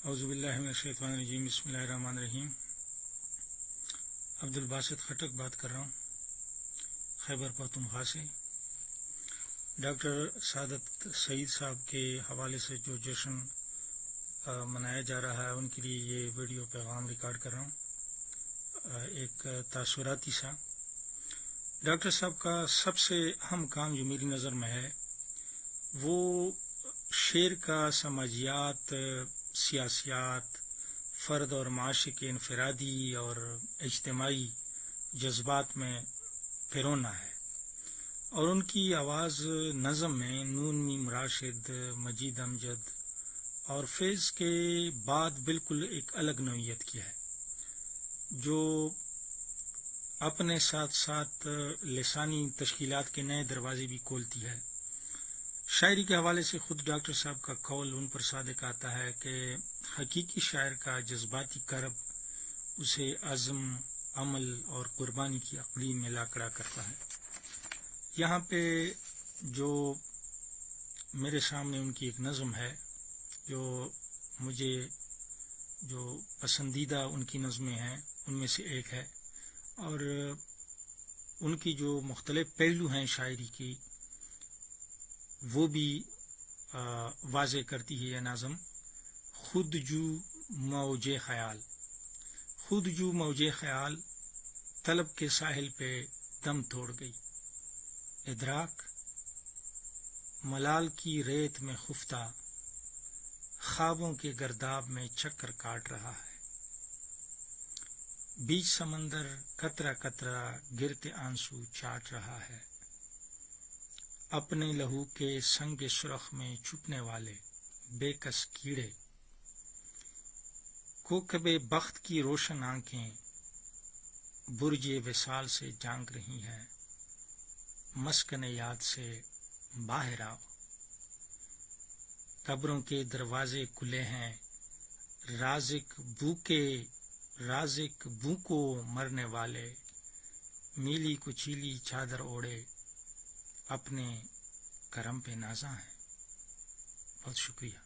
اعوذ باللہ من الشیطان الرجیم، بسم اللہ الرحمن الرحیم۔ عبدالباسط خٹک بات کر رہا ہوں، خیبر پختونخوا سے۔ ڈاکٹر سعادت سعید صاحب کے حوالے سے جو جشن منایا جا رہا ہے، ان کے لیے یہ ویڈیو پیغام ریکارڈ کر رہا ہوں، ایک تاثراتی سا۔ ڈاکٹر صاحب کا سب سے اہم کام جو میری نظر میں ہے، وہ شعر کا سماجیات، سیاسیات، فرد اور معاشرے کے انفرادی اور اجتماعی جذبات میں پھرونا ہے، اور ان کی آواز نظم میں نون میم راشد، مجید امجد اور فیض کے بعد بالکل ایک الگ نوعیت کی ہے، جو اپنے ساتھ ساتھ لسانی تشکیلات کے نئے دروازے بھی کھولتی ہے۔ شاعری کے حوالے سے خود ڈاکٹر صاحب کا قول ان پر صادق آتا ہے کہ حقیقی شاعر کا جذباتی کرب اسے عزم، عمل اور قربانی کی اقلیم میں لا کھڑا کرتا ہے۔ یہاں پہ جو میرے سامنے ان کی ایک نظم ہے، جو مجھے جو پسندیدہ ان کی نظمیں ہیں ان میں سے ایک ہے، اور ان کی جو مختلف پہلو ہیں شاعری کی، وہ بھی واضح کرتی ہے یہ نظم۔ خود جو موج خیال، خود جو موج خیال، طلب کے ساحل پہ دم توڑ گئی، ادراک ملال کی ریت میں خفتہ، خوابوں کے گرداب میں چکر کاٹ رہا ہے، بیچ سمندر قطرہ قطرہ گرتے آنسو چاٹ رہا ہے، اپنے لہو کے سنگ سرخ میں چھپنے والے بے کس کیڑے، کوکب بخت کی روشن آنکھیں برج وصال سے جانک رہی ہیں، مسکن یاد سے باہر آؤ، قبروں کے دروازے کھلے ہیں، رازق بو کو مرنے والے، میلی کچیلی چادر اوڑے اپنے کرم پہ نازاں ہیں۔ بہت شکریہ۔